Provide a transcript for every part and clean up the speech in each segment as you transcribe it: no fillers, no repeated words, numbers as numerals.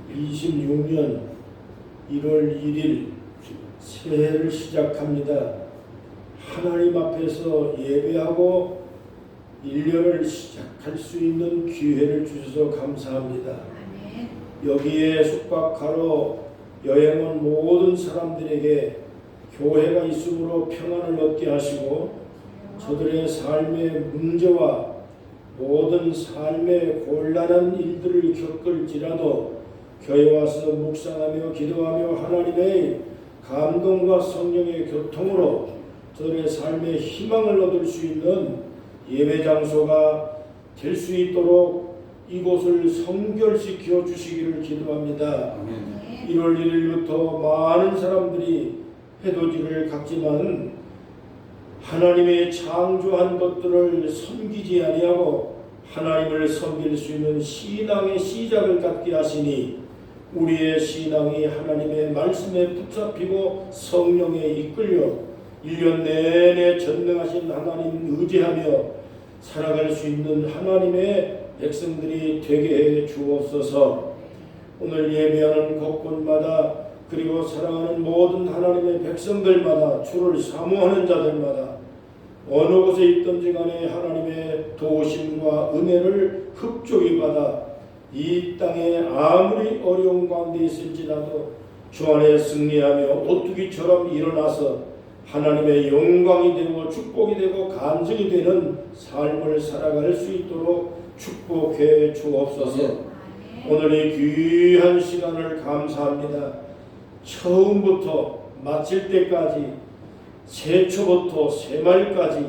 2026년 1월 1일 새해를 시작합니다. 하나님 앞에서 예배하고 1년을 시작할 수 있는 기회를 주셔서 감사합니다. 여기에 숙박하러 여행 온 모든 사람들에게 교회가 있으므로 평안을 얻게 하시고 저들의 삶의 문제와 모든 삶의 곤란한 일들을 겪을지라도 교회 와서 묵상하며 기도하며 하나님의 감동과 성령의 교통으로 저들의 삶의 희망을 얻을 수 있는 예배 장소가 될 수 있도록 이곳을 성결시켜 주시기를 기도합니다. 1월 1일부터 많은 사람들이 해돋이를 갖지만 하나님의 창조한 것들을 섬기지 아니하고 하나님을 섬길 수 있는 신앙의 시작을 갖게 하시니 우리의 신앙이 하나님의 말씀에 붙잡히고 성령에 이끌려 1년 내내 전능하신 하나님 의지하며 살아갈 수 있는 하나님의 백성들이 되게 해 주옵소서. 오늘 예배하는 곳곳마다 그리고 사랑하는 모든 하나님의 백성들마다 주를 사모하는 자들마다 어느 곳에 있든지 간에 하나님의 도우심과 은혜를 흡족히 받아 이 땅에 아무리 어려운 가운데 있을지라도 주 안에 승리하며 오뚜기처럼 일어나서 하나님의 영광이 되고 축복이 되고 간증이 되는 삶을 살아갈 수 있도록 축복해 주옵소서. 오늘 이 귀한 시간을 감사합니다. 처음부터 마칠 때까지 새초부터 새말까지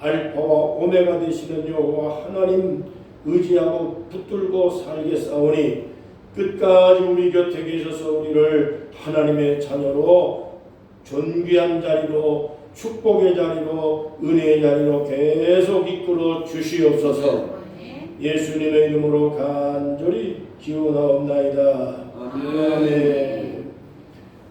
알파와 오메가 되시는 여호와 하나님 의지하고 붙들고 살겠사오니 끝까지 우리 곁에 계셔서 우리를 하나님의 자녀로 존귀한 자리로 축복의 자리로 은혜의 자리로 계속 이끌어 주시옵소서. 예수님의 이름으로 간절히 기원하옵나이다. 아멘.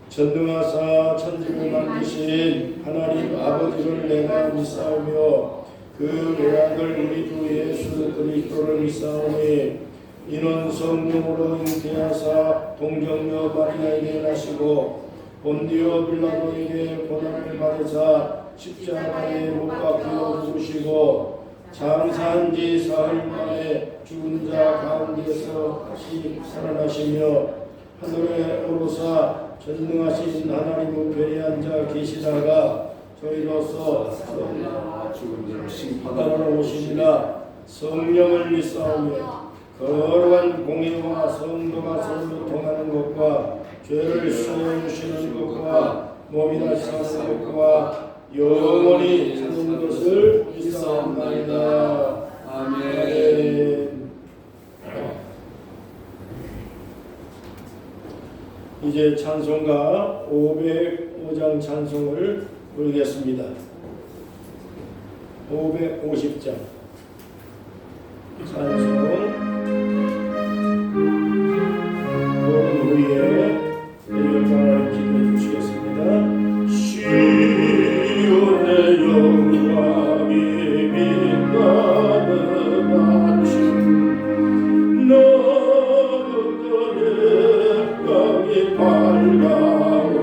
전능하사 천지를 만드신 하나님 아버지를 내가 믿사오며 그 외아들 우리 주 예수 그리스도를 믿사오니 이는 성령으로 잉태하사 동정녀 마리아에게 나시고 본디오 빌라도에게 고난을 받으사 십자가에 못 박혀 죽으시고 장사한 지 사흘 만에 죽은 자 가운데서 다시 살아나시며 하늘에 오르사 전능하신 하나님 우편에 앉아 계시다가 저희로서 죽은 자를 심판하러 오시니라. 성령을 믿사오며 거룩한 공의와 성도가 서로 통하는 것과 죄를 사하여 주시는 것과 몸이 다시 사는 것과 영원히 사는 것을 믿사옵나이다. 아멘. 이제 찬송가 505장 찬송을 부르겠습니다. 550장 찬송 부른 후에 영광을 기도해 주시겠습니다. 시온의 영광이 빛나는 아침 너그들의 밤이 밝아오네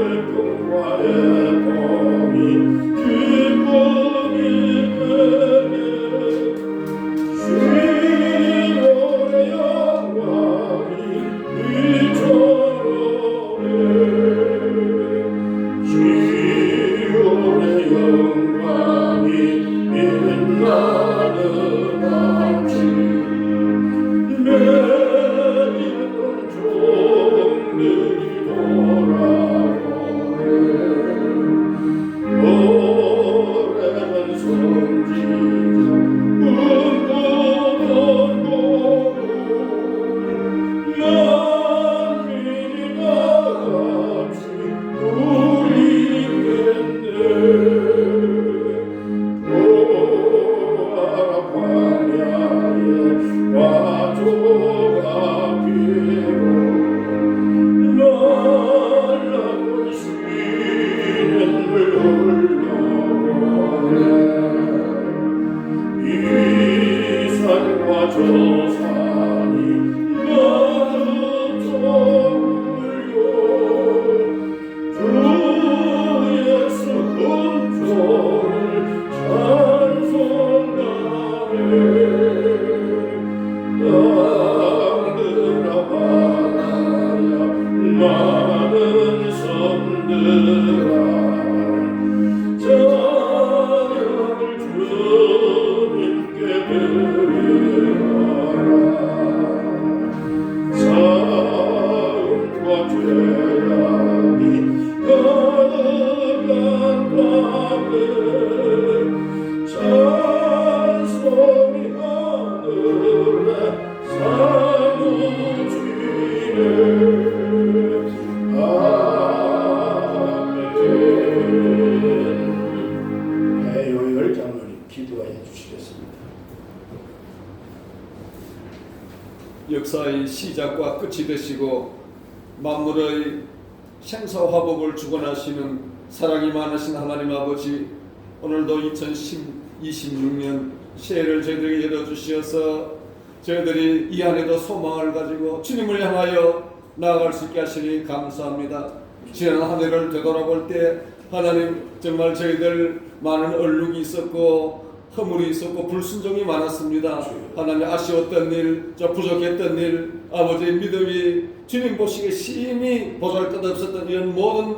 슬픔과의 봄이 기쁨이 되네 시온의 영광이 빛나오네 시온의 영광이 빛나는 아침 내리는 종들이 돌아오네 오래된 성지자 꿈꾸던 곳 만민이 다같이 누리겠네 보아 저 산이 나를 떠올려 주 예수 금조를 찬송하네 땅들아 바다야 많은 섬들아 찬양을 주님께 드리라 사음과 죄악이 가득한 밤에 찬송이 하늘에 사무치네 아멘. 배요 10장을 기도해 주시겠습니다. 역사의 시작과 끝이 되시고 만물의 생사화복을 주관하시는 사랑이 많으신 하나님 아버지, 오늘도 2026년 새해를 저희들에게 열어주시어서 저희들이 이 안에도 소망을 가지고 주님을 향하여 나아갈 수 있게 하시니 감사합니다. 지난 한 해를 되돌아볼 때 하나님 정말 저희들 많은 얼룩이 있었고 허물이 있었고 불순종이 많았습니다. 하나님 아쉬웠던 일, 부족했던 일, 아버지의 믿음이 주님 보시기에 심히 보잘것없었던 이런 모든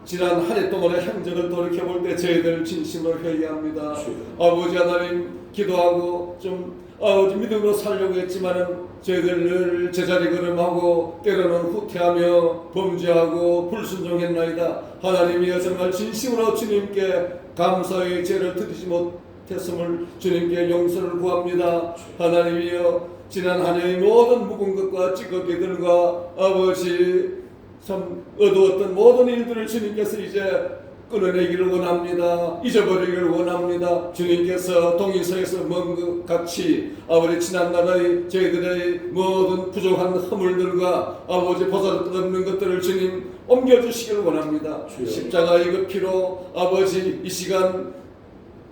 지난 한 해 동안의 행적을 돌이켜볼 때 저희들 진심으로 회개합니다. 아버지 하나님 기도하고 좀 아버지 믿음으로 살려고 했지만은 저희들 늘 제자리 걸음하고 때로는 후퇴하며 범죄하고 불순종했나이다. 하나님이여 정말 진심으로 주님께 감사의 죄를 드리지 못했음을 주님께 용서를 구합니다. 하나님이여 지난 한 해의 모든 묵은 것과 찌꺼기들과 아버지 참 어두웠던 모든 일들을 주님께서 이제 끊어내기를 원합니다. 잊어버리기를 원합니다. 주님께서 동의서에서 먼 것 같이 아버지 지난날의 저희들의 모든 부족한 허물들과 아버지 보잘것없는 것들을 주님 옮겨주시기를 원합니다. 십자가의 그 피로 아버지 이 시간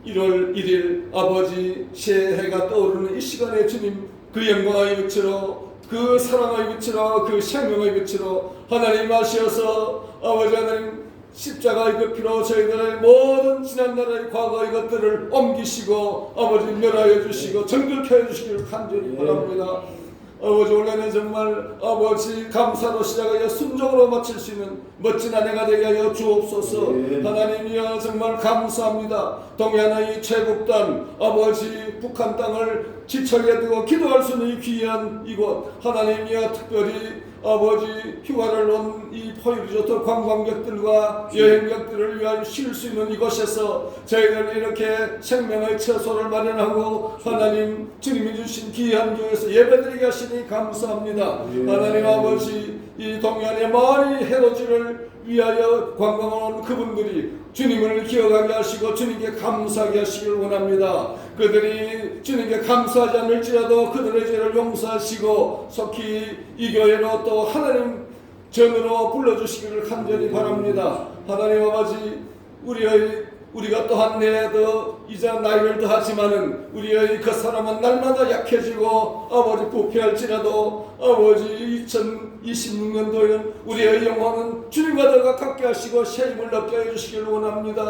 1월 1일 아버지 새해가 떠오르는 이 시간에 주님 그 영광의 빛으로 그 사랑의 빛으로 그 생명의 빛으로 하나님 하시어서 아버지 하나님 십자가의 그 피로 저희들의 모든 지난날의 과거의 것들을 옮기시고 아버지 멸하여 주시고 정결케 해 주시기를 간절히 바랍니다. 아버지 올해는 정말 아버지 감사로 시작하여 순종으로 마칠 수 있는 멋진 한 해가 되게 하여 주옵소서. 하나님이여 정말 감사합니다. 동해안의 최북단 아버지 북한 땅을 지척에 두고 기도할 수 있는 이 귀한 이곳 하나님이여 특별히 아버지 휴가를 온 이 포유리조트 관광객들과 여행객들을 위하여 쉴 수 있는 이곳에서 저희들 이렇게 생명의 처소를 마련하고 하나님 주님이 주신 귀한 교회에서 예배드리게 하시니 감사합니다. 하나님 아버지 이 동해안의 많이 해로지를 위하여 관광을 온 그분들이 주님을 기억하게 하시고 주님께 감사하게 하시기를 원합니다. 그들이 주님께 감사하지 않을지라도 그들의 죄를 용서하시고 속히 이 교회로 또 하나님 전으로 불러주시기를 간절히 바랍니다. 하나님 아버지 우리가 또한 내도 이제 나이를 더하지만은 우리의 그 사람은 날마다 약해지고 아버지 부패할지라도 아버지 2026년도에는 우리의 영혼은 주님과 더 가깝게 하시고 새 힘을 얻게 해주시기를 원합니다.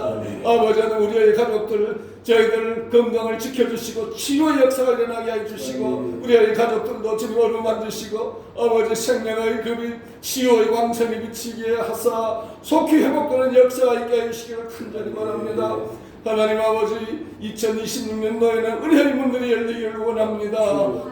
아버지는 우리의 가족들 저희들 건강을 지켜주시고 치유의 역사가 일어나게 해주시고 우리의 가족들도 주님 얼굴 만드시고 아버지 생명의 급이 치유의 광선이 비치게 하사 속히 회복되는 역사가 있게 해주시기를 간절히 바랍니다. 하나님 아버지 2026년도에는 은혜의 문들이 열리기를 원합니다.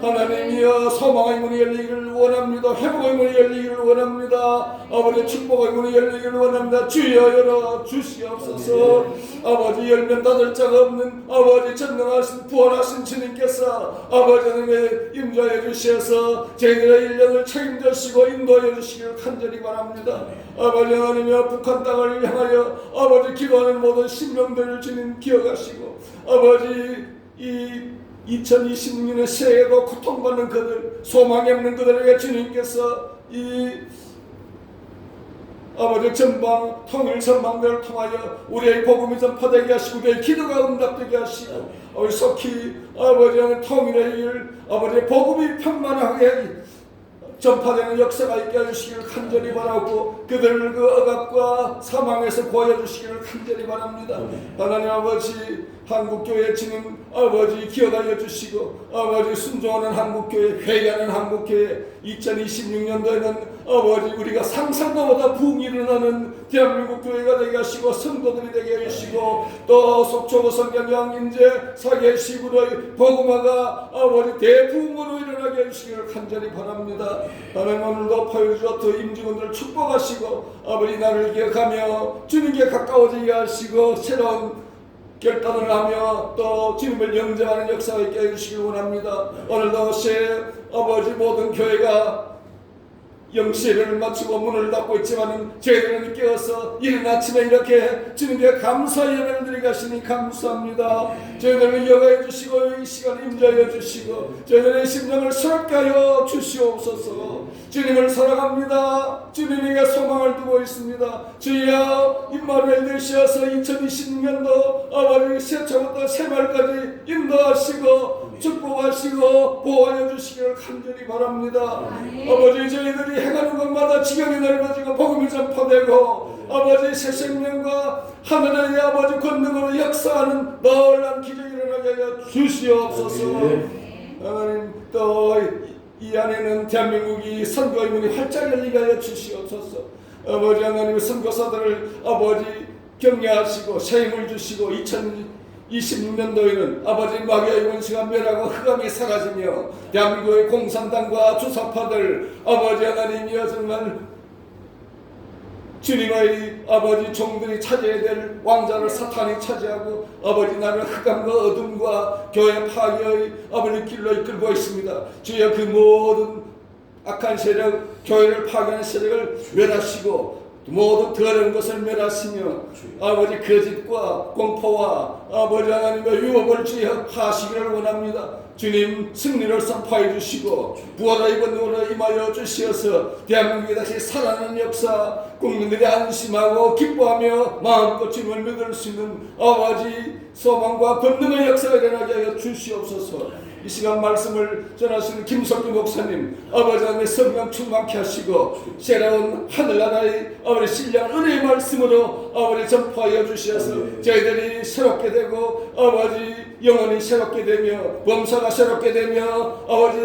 하나님이여 소망의 문이 열리기를 원합니다. 회복의 문이 열리기를 원합니다. 아버지 축복의 문이 열리기를 원합니다. 주여 열어 주시옵소서. 아버지 열면 닫을 자가 없는 아버지 전능하신 부활하신 주님께서 아버지 하나님의 임자해 주셔서 저희들의 일년을 책임져주시고 인도해 주시기를 간절히 바랍니다. 아버지 하나님이여 북한 땅을 향하여 아버지 기도하는 모든 신명들을 주님 기억하시고 아버지 이 2026년의 새해로 고통받는 그들 소망이 없는 그들에게 주님께서 이 아버지 전방 통일 전망대를 통하여 우리의 복음이 전파되게 하시고 우리의 기도가 응답되게 하시고 아버지 속히 아버지 통일의 일 아버지 복음이 평만하게 전파되는 역사가 있게 해주시기를 간절히 바라고 그들을 그 억압과 사망에서 구하여주시기를 간절히 바랍니다. 하나님 아버지 한국교회 지금 아버지 기억하여 주시고 아버지 순종하는 한국교회 회개하는 한국교회 2026년도에는 아버지 우리가 상상도 못한 부흥이 일어나는 대한민국 교회가 되게 하시고 성도들이 되게 해주시고 또 속초고 성경영 인제 사계 시부의 복음화가 아버지 대부흥으로 일어나게 해주시기를 간절히 바랍니다. 하나님 오늘도 포유주어트 임직원들을 축복하시고 아버지 나를 기억하며 주님께 가까워지게 하시고 새로운 결단을 하며 또 주님을 영접하는 역사가 있게 해주시길 원합니다. 오늘도 새 아버지 모든 교회가 영시를 마치고 문을 닫고 있지만 저희들은 깨어서 이른 아침에 이렇게 주님께 감사의 예배를 드리게 하시니 감사합니다. 저희들을 이어가여 주시고 이 시간을 임자여 주시고 저희들의 심령을 새롭게 하여 주시옵소서. 주님을 사랑합니다. 주님에게 소망을 두고 있습니다. 주여 임마누엘 되시어서 2026년도 아버지 새초부터 새말까지 인도하시고 축복하시고 보호하여 주시기를 간절히 바랍니다. 아버지 저희들이 행하는 것마다 지경이 넓어지고 복음이 전파되고 아버지 새 생명과 하늘의 아버지 권능으로 역사하는 놀라운 기적이 일어나게 하여 주시옵소서. 하나님 또 이 안에는 대한민국이 선교의 문이 활짝 열리게 하여 주시옵소서. 아버지 하나님 선교사들을 아버지 격려하시고 새 힘을 주시고 2026년도에는 아버지 마귀의 원수가 멸하고 흑암이 사라지며 대한민국의 공산당과 주사파들 아버지 하나님이여 정말 주님의 아버지 종들이 차지해야 될 왕자를 사탄이 차지하고 아버지 나를 흑암과 어둠과 교회 파괴의 아버지 길로 이끌고 있습니다. 주여 그 모든 악한 세력 교회를 파괴하는 세력을 멸하시고 모든 더러운 것을 멸하시며 아버지 거짓과 공포와 아버지 하나님의 유혹을 주의하시기를 원합니다. 주님 승리를 선포해 주시고 부활의 권능으로 임하여 주시어서 대한민국이 다시 살아나는 역사 국민들이 안심하고 기뻐하며 마음껏 주님을 믿을 수 있는 아버지 소망과 권능의 역사가 일어나게 하여 주시옵소서. 이 시간 말씀을 전하시는 김석규 목사님 아버지 하나님의 성령 충만케 하시고 새로운 하늘나라의 아버지 신령 은혜의 말씀으로 아버지 전파하여 주시어서 저희들이 새롭게 되고 아버지 영혼이 새롭게 되며 범사가 새롭게 되며 아버지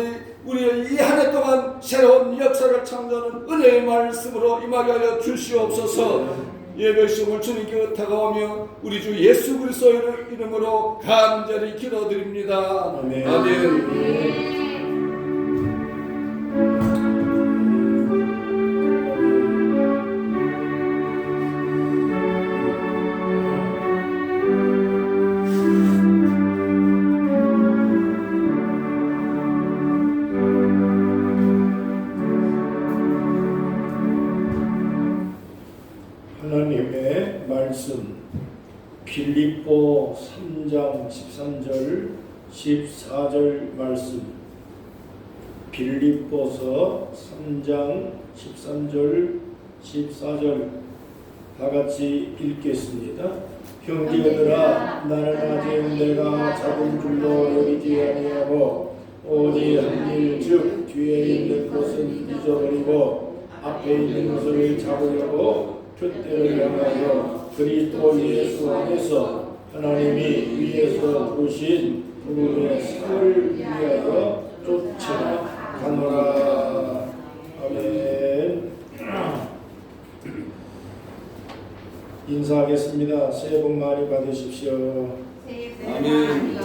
우리의 이 한 해 동안 새로운 역사를 창조하는 은혜의 말씀으로 임하게 하여 주시옵소서. 예배 시험을 주님께 다가오며 우리 주 예수 그리스도의 이름으로 간절히 기도드립니다. 아멘. 아멘. 하나님의 말씀 빌립보 3장 13절 14절 말씀 빌립보서 3장 13절 14절 다같이 읽겠습니다. 형제들아 나는 아직 내가 작은 줄로 여기지 아니하고 오직 한 일 즉 뒤에 있는 것은 잊어버리고 앞에 있는 것을 잡으려고 표대를 향하여 그리스도 예수 안에서 하나님이 위에서 부르신 부름의 상을 위하여 쫓아가노라. 아멘. 인사하겠습니다. 새해 복 많이 받으십시오. 아멘.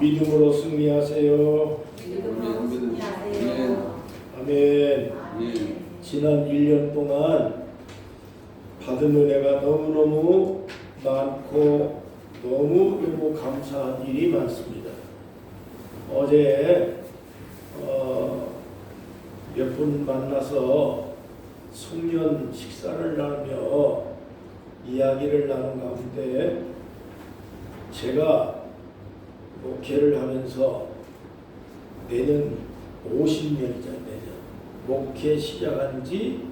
믿음으로 승리하세요. 아멘. 지난 1년 동안 받은 은혜가 너무너무 많고 너무 감사한 일이 많습니다. 어제 몇 분 만나서 송년 식사를 나누며 이야기를 나눈 가운데 제가 목회를 하면서 내년 50년이잖아요. 목회 시작한 지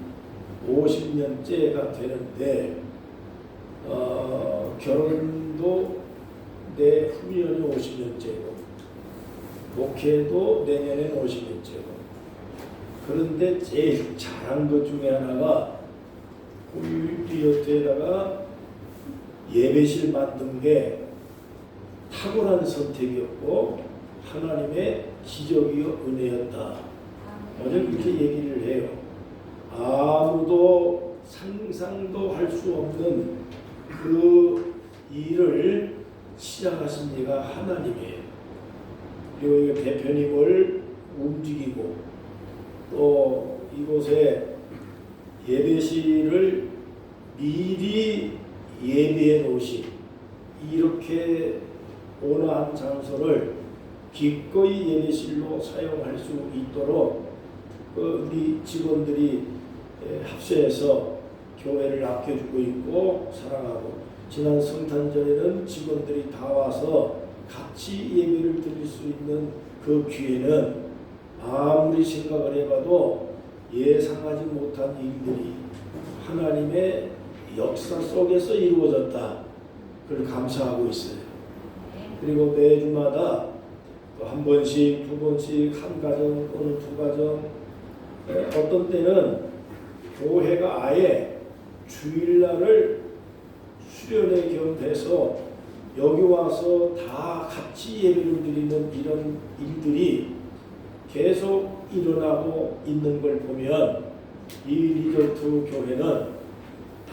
50년째가 되는데 결혼도 내 후년이 50년째고 목회도 내년엔 50년째고 그런데 제일 잘한 것 중에 하나가 리조트에다가 예배실 만든 게 탁월한 선택이었고 하나님의 기적이요 은혜였다. 어제 그렇게 얘기를 해요. 아무도 상상도 할 수 없는 그 일을 시작하신 이가 하나님이에요. 그리고 대표님을 움직이고 또 이곳에 예배실을 미리 예비해 놓으신 이렇게 온화한 장소를 기꺼이 예배실로 사용할 수 있도록 우리 직원들이 합세해서 교회를 아껴주고 있고 사랑하고 지난 성탄절에는 직원들이 다 와서 같이 예배를 드릴 수 있는 그 기회는 아무리 생각을 해봐도 예상하지 못한 일들이 하나님의 역사 속에서 이루어졌다. 그걸 감사하고 있어요. 그리고 매주마다 또 한 번씩, 두 번씩, 한 가정 또는 두 가정, 어떤 때는 교회가 아예 주일날을 수련회 겸해서 여기 와서 다 같이 예배를 드리는 이런 일들이 계속 일어나고 있는 걸 보면 이 리조트 교회는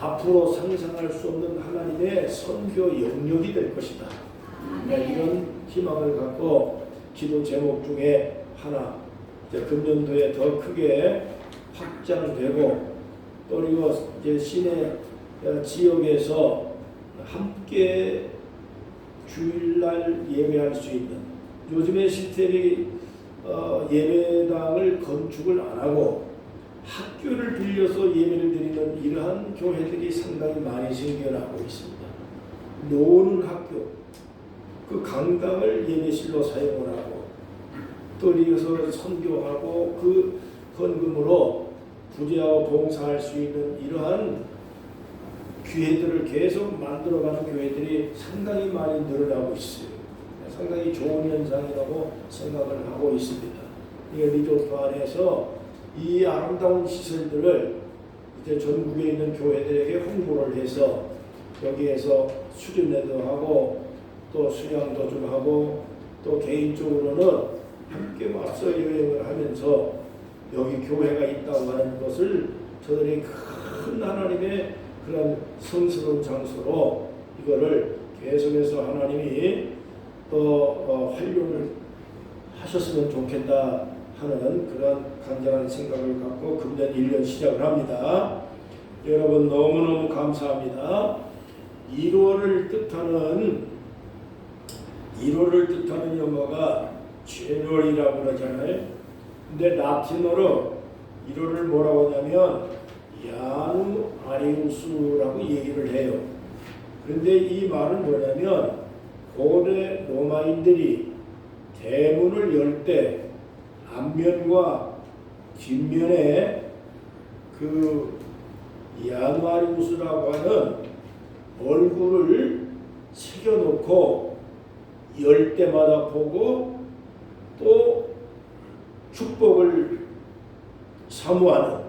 앞으로 상상할 수 없는 하나님의 선교 영역이 될 것이다. 이런 희망을 갖고 기도 제목 중에 하나 금년도에 더 크게 확장되고 또 그리고 이제 시내 지역에서 함께 주일날 예배할 수 있는 요즘에 시스템이 예배당을 건축을 안 하고 학교를 빌려서 예배를 드리는 이러한 교회들이 상당히 많이 생겨나고 있습니다. 노는 학교, 그 강당을 예배실로 사용을 하고 또 여기서 선교하고 그 헌금으로 부재하고 봉사할 수 있는 이러한 기회들을 계속 만들어가는 교회들이 상당히 많이 늘어나고 있어요. 상당히 좋은 현상이라고 생각을 하고 있습니다. 이 리조트 안에서 이 아름다운 시설들을 이제 전국에 있는 교회들에게 홍보를 해서 여기에서 수련회도 하고 또 수양도 좀 하고 또 개인적으로는 함께 와서 여행을 하면서 여기 교회가 있다고 하는 것을 저들이 큰 하나님의 그런 성스러운 장소로 이거를 계속해서 하나님이 또 활용을 하셨으면 좋겠다 하는 그런 간절한 생각을 갖고 금년 1년 시작을 합니다. 여러분 너무너무 감사합니다. 1월을 뜻하는 영어가 제뉴얼이라고 그러잖아요. 근데 라틴어로 1월을 뭐라고 하냐면 야누 아리우스라고 얘기를 해요. 그런데 이 말은 뭐냐면 고대 로마인들이 대문을 열 때 앞면과 뒷면에 그 야누아리우스라고 하는 얼굴을 새겨놓고 열 때마다 보고 또 축복을 사모하는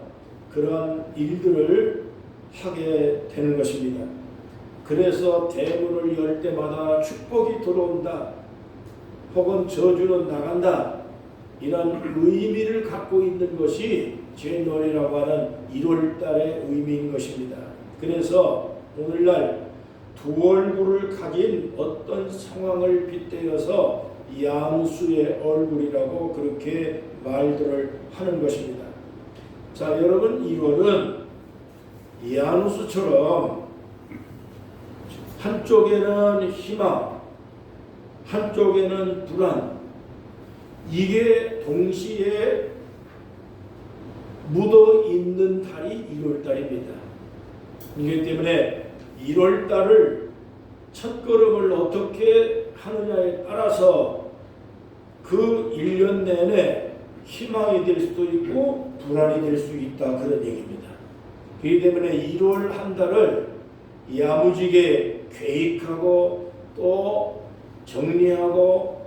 그런 일들을 하게 되는 것입니다. 그래서 대문을 열 때마다 축복이 들어온다 혹은 저주는 나간다 이런 의미를 갖고 있는 것이 제뉴얼이라고 하는 1월달의 의미인 것입니다. 그래서 오늘날 두 얼굴을 가진 어떤 상황을 빗대어서 양수의 얼굴이라고 그렇게 말들을 하는 것입니다. 자, 여러분 1월은 야누스처럼 한쪽에는 희망, 한쪽에는 불안, 이게 동시에 묻어 있는 달이 1월달입니다. 그렇기 때문에 1월달을 첫걸음을 어떻게 하느냐에 따라서 그 1년 내내 희망이 될 수도 있고 불안이 될 수 있다 그런 얘기입니다. 그렇기 때문에 1월 한 달을 야무지게 계획하고 또 정리하고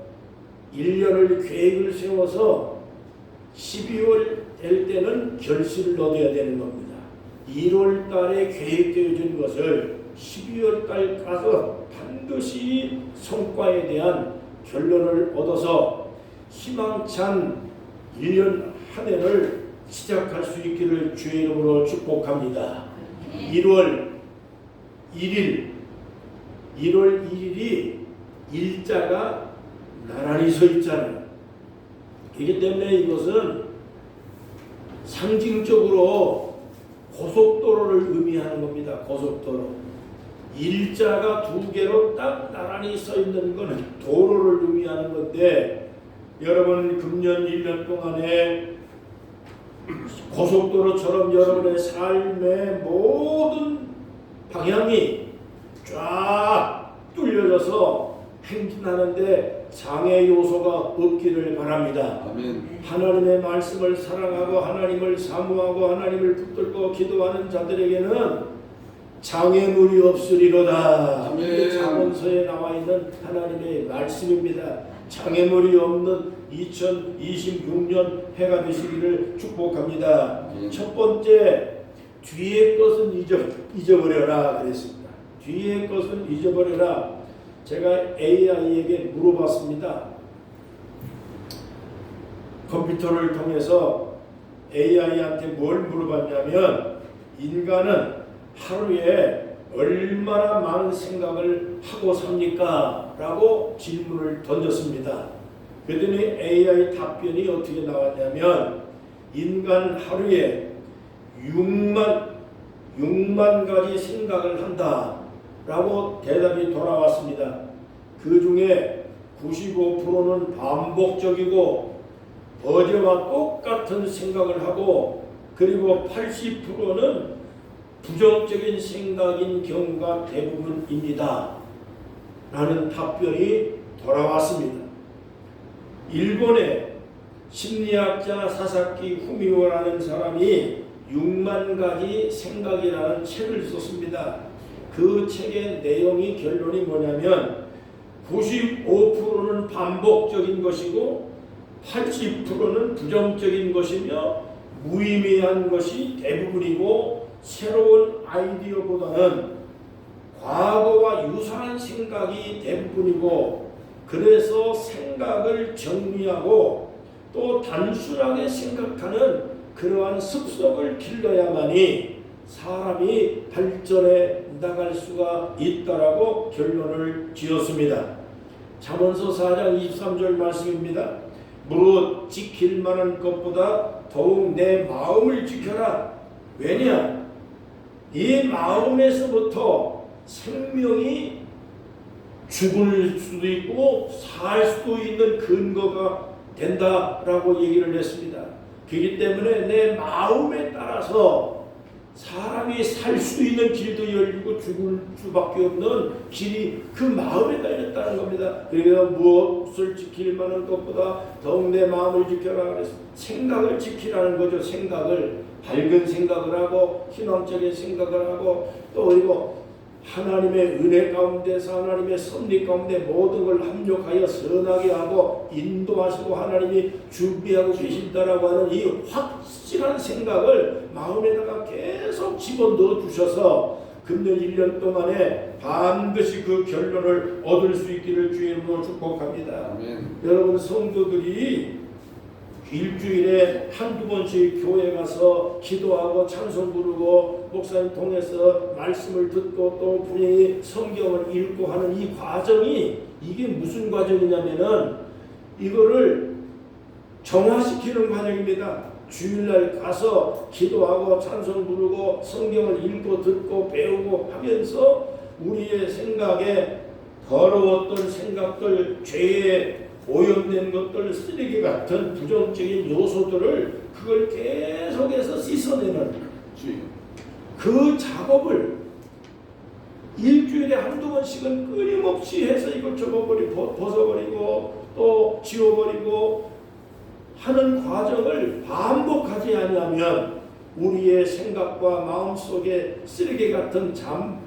1년을 계획을 세워서 12월 될 때는 결실을 얻어야 되는 겁니다. 1월 달에 계획되어진 것을 12월 달 가서 반드시 성과에 대한 결론을 얻어서 희망찬 1년 한 해를 시작할 수 있기를 주의 이름으로 축복합니다. 1월 1일이 일자가 나란히 서 있잖아요. 그렇기 때문에 이것은 상징적으로 고속도로를 의미하는 겁니다. 고속도로. 일자가 두 개로 딱 나란히 서 있는 것은 도로를 의미하는 건데, 여러분 금년 1년 동안에 고속도로처럼 여러분의 삶의 모든 방향이 쫙 뚫려져서 행진하는데 장애 요소가 없기를 바랍니다. 아멘. 하나님의 말씀을 사랑하고 하나님을 사모하고 하나님을 붙들고 기도하는 자들에게는 장애물이 없으리로다. 아멘. 이게 잠언서에 나와 있는 하나님의 말씀입니다. 장애물이 없는 2026년 해가 되시기를 축복합니다. 첫 번째, 뒤의 것은 잊어버려라 그랬습니다. 뒤의 것은 잊어버려라. 제가 AI에게 물어봤습니다. 컴퓨터를 통해서 AI한테 뭘 물어봤냐면, 인간은 하루에 얼마나 많은 생각을 하고 삽니까? 라고 질문을 던졌습니다. 그랬더니 AI 답변이 어떻게 나왔냐면, 인간 하루에 6만 가지 생각을 한다 라고 대답이 돌아왔습니다. 그 중에 95%는 반복적이고 어제와 똑같은 생각을 하고, 그리고 80%는 부정적인 생각인 경우가 대부분입니다 라는 답변이 돌아왔습니다. 일본의 심리학자 사사키 후미오라는 사람이 6만 가지 생각이라는 책을 썼습니다. 그 책의 내용이 결론이 뭐냐면 95%는 반복적인 것이고 80%는 부정적인 것이며 무의미한 것이 대부분이고, 새로운 아이디어보다는 과거와 유사한 생각이 대부분이고, 그래서 생각을 정리하고 또 단순하게 생각하는 그러한 습성을 길러야만이 사람이 발전해 나갈 수가 있다라고 결론을 지었습니다. 잠언서 4장 23절 말씀입니다. 무릇 지킬 만한 것보다 더욱 내 마음을 지켜라. 왜냐? 이 마음에서부터 생명이 죽을 수도 있고 살 수도 있는 근거가 된다라고 얘기를 했습니다. 그렇기 때문에 내 마음에 따라서 사람이 살 수 있는 길도 열리고 죽을 수밖에 없는 길이 그 마음에 달렸다는 겁니다. 그래서 무엇을 지킬 만한 것보다 더욱 내 마음을 지켜라 그래서 생각을 지키라는 거죠. 생각을 밝은 생각을 하고 희망적인 생각을 하고, 또 그리고 하나님의 은혜 가운데서 하나님의 섭리 가운데 모든 걸 합력하여 선하게 하고 인도하시고 하나님이 준비하고 계신다라고 하는 이 확실한 생각을 마음에다가 계속 집어넣어 주셔서 금년 1년 동안에 반드시 그 결론을 얻을 수 있기를 주의 이름으로 축복합니다. 아멘. 여러분 성도들이 일주일에 한두 번씩 교회 가서 기도하고 찬송 부르고 목사님 통해서 말씀을 듣고 또 분명히 성경을 읽고 하는 이 과정이, 이게 무슨 과정이냐면은 이거를 정화시키는 과정입니다. 주일날 가서 기도하고 찬송 부르고 성경을 읽고 듣고 배우고 하면서 우리의 생각에 더러웠던 생각들, 죄에 오염된 것들, 쓰레기 같은 부정적인 요소들을 그걸 계속해서 씻어내는 그 작업을 일주일에 한두 번씩은 끊임없이 해서 이걸 접어버리고 벗어버리고 또 지워버리고 하는 과정을 반복하지 않으면 우리의 생각과 마음속에 쓰레기 같은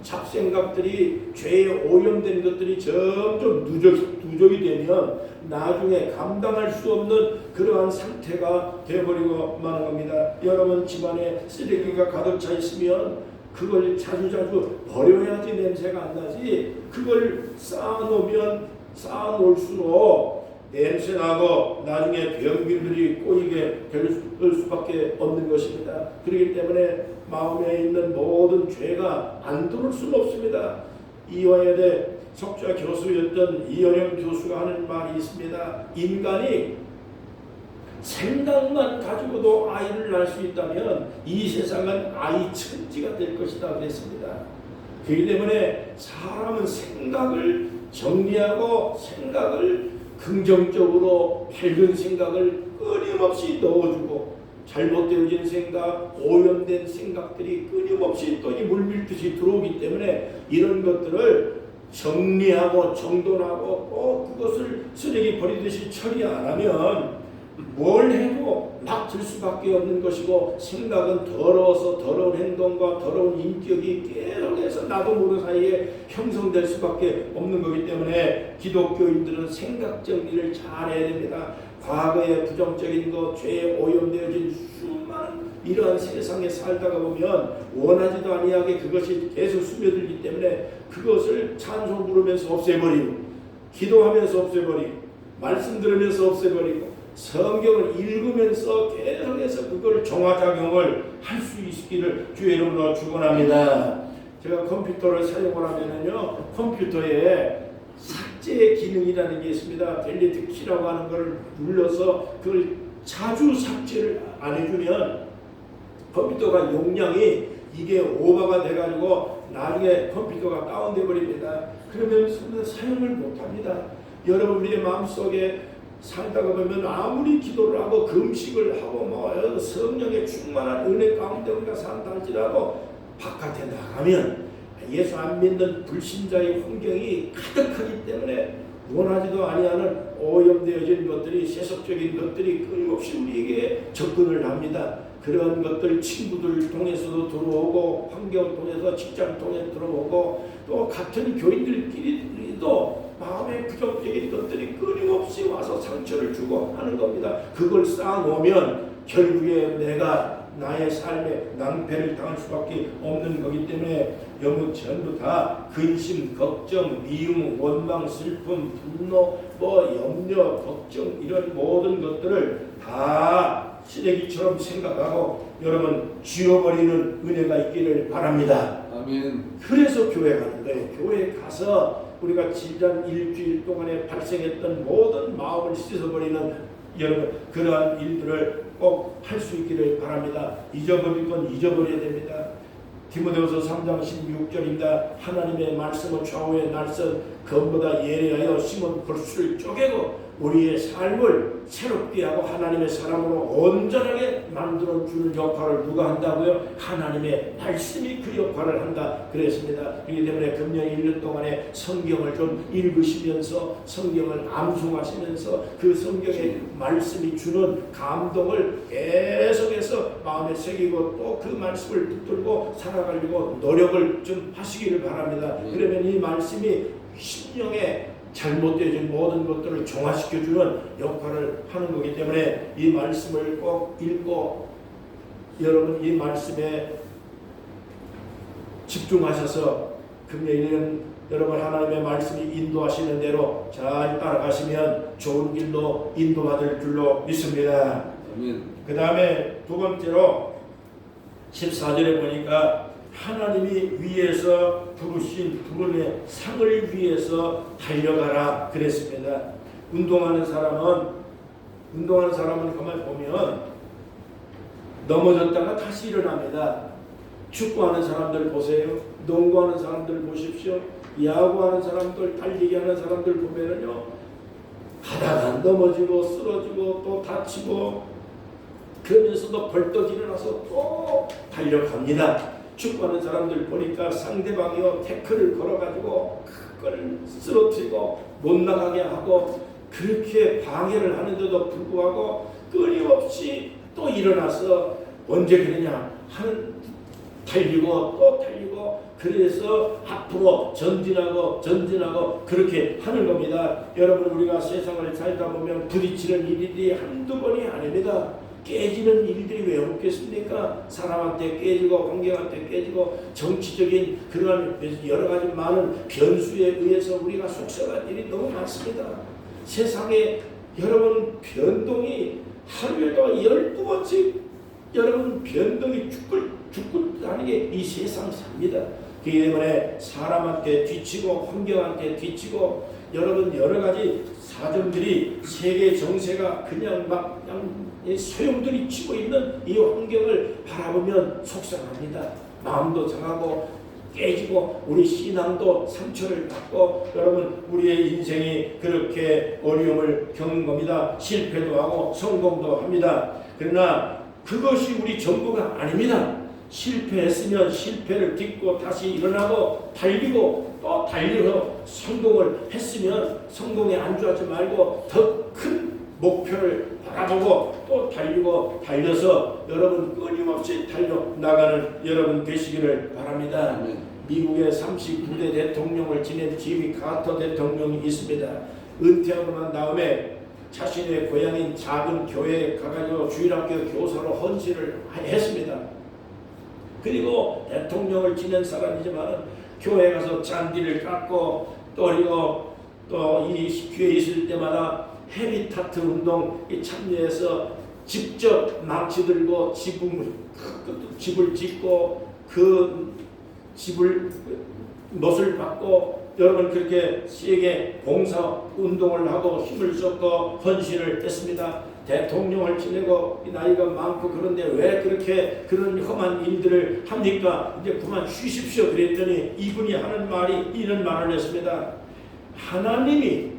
잡생각들이 죄에 오염된 것들이 점점 누적이 되면 나중에 감당할 수 없는 그러한 상태가 되어버리고 마는 겁니다. 여러분 집안에 쓰레기가 가득 차 있으면 그걸 자주자주 버려야지 냄새가 안 나지, 그걸 쌓아놓을수록 냄새나고 나중에 병균들이 꼬이게 될 수밖에 없는 것입니다. 그렇기 때문에 마음에 있는 모든 죄가 안 들어올 수는 없습니다. 이화여대 석좌 교수였던 이현영 교수가 하는 말이 있습니다. 인간이 생각만 가지고도 아이를 낳을 수 있다면 이 세상은 아이 천지가 될 것이다 그랬습니다. 그렇기 때문에 사람은 생각을 정리하고 생각을 긍정적으로 밝은 생각을 끊임없이 넣어주고, 잘못되어진 생각, 오염된 생각들이 끊임없이 또 이 물밀듯이 들어오기 때문에 이런 것들을 정리하고 정돈하고 또 그것을 쓰레기 버리듯이 처리 안 하면 뭘 해도 막힐 수밖에 없는 것이고, 생각은 더러워서 더러운 행동과 더러운 인격이 계속해서 나도 모르는 사이에 형성될 수밖에 없는 거기 때문에 기독교인들은 생각 정리를 잘 해야 됩니다. 과거의 부정적인 것, 죄에 오염되어진 수많은 이러한 세상에 살다가 보면 원하지도 아니하게 그것이 계속 스며들기 때문에 그것을 찬송 부르면서 없애버리고, 기도하면서 없애버리고, 말씀 들으면서 없애버리고, 성경을 읽으면서 계속해서 그걸 정화작용을 할 수 있기를 주의 이름으로 축원합니다. 제가 컴퓨터를 사용을 하면은요, 컴퓨터에 삭제 기능이라는 게 있습니다. 델리트 키라고 하는 걸 눌러서 그걸 자주 삭제를 안 해주면 컴퓨터가 용량이 이게 오버가 돼가지고 나중에 컴퓨터가 다운돼 버립니다. 그러면 사용을 못합니다. 여러분들의 마음속에 살다가 보면 아무리 기도를 하고 금식을 하고 뭐 성령의 충만한 은혜 가운데 우리가 산다 할지라도 바깥에 나가면 예수 안 믿는 불신자의 환경이 가득하기 때문에 원하지도 아니하는 오염되어진 것들이, 세속적인 것들이 끊임없이 우리에게 접근을 합니다. 그런 것들 친구들 통해서도 들어오고, 환경을 통해서 직장 통해서 들어오고, 또 같은 교인들끼리도 마음의 부정적인 것들이 끊임없이 와서 상처를 주고 하는 겁니다. 그걸 쌓아놓으면 결국에 내가 나의 삶에 낭패를 당할 수밖에 없는 거기 때문에 영혼 전부 다 근심, 걱정, 미움, 원망, 슬픔, 분노, 염려, 걱정 이런 모든 것들을 다 쓰레기처럼 생각하고 여러분 지워버리는 은혜가 있기를 바랍니다. 아멘. 그래서 교회 가는 거예요. 교회 가서 우리가 지난 일주일 동안에 발생했던 모든 마음을 씻어버리는 여러분 그러한 일들을 꼭 할 수 있기를 바랍니다. 잊어버릴 건 잊어버려야 됩니다. 디모데후서 3장 16절입니다. 하나님의 말씀은 좌우의 날선 검보다 예리하여 심은 골수를 쪼개고 우리의 삶을 새롭게 하고 하나님의 사람으로 온전하게 만들어 주는 역할을 누가 한다고요? 하나님의 말씀이 그 역할을 한다 그랬습니다. 그렇기 때문에 금년 1년 동안에 성경을 좀 읽으시면서 성경을 암송하시면서 그 성경의 말씀이 주는 감동을 계속해서 마음에 새기고 또 그 말씀을 붙들고 살아가려고 노력을 좀 하시기를 바랍니다. 그러면 이 말씀이 심령에 잘못되어진 모든 것들을 정화시켜주는 역할을 하는 거기 때문에 이 말씀을 꼭 읽고 여러분 이 말씀에 집중하셔서 금년 1년 여러분 하나님의 말씀이 인도하시는 대로 잘 따라가시면 좋은 길로 인도받을 줄로 믿습니다. 그 다음에 두 번째로 14절에 보니까 하나님이 위에서 부르신 부름의 상을 위해서 달려가라 그랬습니다. 운동하는 사람은 가만히 보면 넘어졌다가 다시 일어납니다. 축구하는 사람들 보세요. 농구하는 사람들 보십시오. 야구하는 사람들, 달리기 하는 사람들 보면은요, 가다가 넘어지고 쓰러지고 또 다치고 그러면서도 벌떡 일어나서 또 달려갑니다. 축구하는 사람들 보니까 상대방이요 태클을 걸어가지고 그걸 쓰러뜨리고 못 나가게 하고 그렇게 방해를 하는데도 불구하고 끊임없이 또 일어나서 언제 그러냐 하는 달리고 또 달리고 그래서 앞으로 전진하고 그렇게 하는 겁니다. 여러분 우리가 세상을 살다 보면 부딪히는 일들이 한두 번이 아닙니다. 깨지는 일들이 왜 없겠습니까? 사람한테 깨지고 환경한테 깨지고 정치적인 그런 여러 가지 많은 변수에 의해서 우리가 속상한 일이 너무 많습니다. 세상에 여러분 변동이 하루에도 12번씩 여러분 변동이 죽고 하는 게 이 세상 삽니다. 그렇기 때문에 사람한테 뒤치고 환경한테 뒤치고 여러분 여러 가지 사정들이 세계 정세가 그냥 소용돌이 치고 있는 이 환경을 바라보면 속상합니다. 마음도 상하고 깨지고 우리 신앙도 상처를 받고 여러분 우리의 인생이 그렇게 어려움을 겪는 겁니다. 실패도 하고 성공도 합니다. 그러나 그것이 우리 전부가 아닙니다. 실패했으면 실패를 딛고 다시 일어나고 달리고 또 달려서 성공을 했으면 성공에 안주하지 말고 더 큰 목표를 바라보고 또 달리고 달려서 여러분 끊임없이 달려나가는 여러분 되시기를 바랍니다. 미국의 39대 대통령을 지낸 지미 카터 대통령이 있습니다. 은퇴하고 난 다음에 자신의 고향인 작은 교회에 가가지고 주일학교 교사로 헌신을 했습니다. 그리고 대통령을 지낸 사람이지만 교회에 가서 잔디를 깎고 또 이 교회에 있을 때마다 헤비타트 운동에 참여해서 직접 망치 들고 집을 짓고 그 집을 못을 받고 여러분 그렇게 세계 봉사 운동을 하고 힘을 쏟고 헌신을 했습니다. 대통령을 지내고 나이가 많고 그런데 왜 그렇게 그런 험한 일들을 합니까? 이제 그만 쉬십시오 그랬더니 이분이 하는 말이 이런 말을 했습니다. 하나님이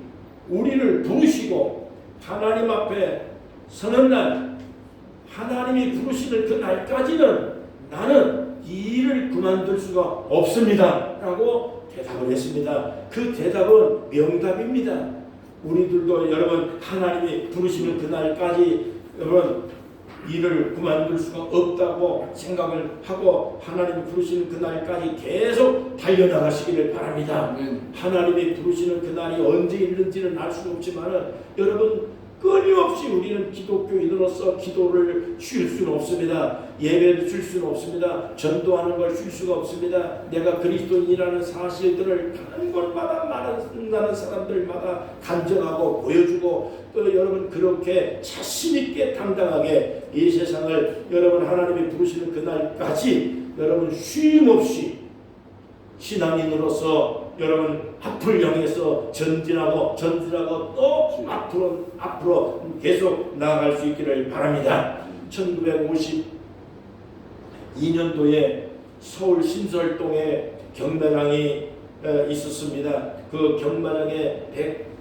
우리를 부르시고 하나님 앞에 서는 날 하나님이 부르시는 그 날까지는 나는 이 일을 그만둘 수가 없습니다 라고 대답을 했습니다. 그 대답은 명답입니다. 우리들도 여러분 하나님이 부르시는 그날까지 여러분 일을 그만둘 수가 없다고 생각을 하고 하나님이 부르시는 그날까지 계속 달려나가시기를 바랍니다. 하나님이 부르시는 그날이 언제 있는지는 알 수 없지만 여러분 끊임없이 우리는 기독교인으로서 기도를 쉴 수는 없습니다. 예배를 쉴 수는 없습니다. 전도하는 걸 쉴 수가 없습니다. 내가 그리스도인이라는 사실들을 가는 곳마다 만나는 사람들마다 간증하고 보여주고 또 여러분 그렇게 자신 있게 당당하게 이 세상을 여러분 하나님이 부르시는 그날까지 여러분 쉼 없이 신앙인으로서 여러분 앞을 향해서 전진하고 또 앞으로 계속 나아갈 수 있기를 바랍니다. 1952년도에 서울 신설동에 경매장이 있었습니다. 그 경매장에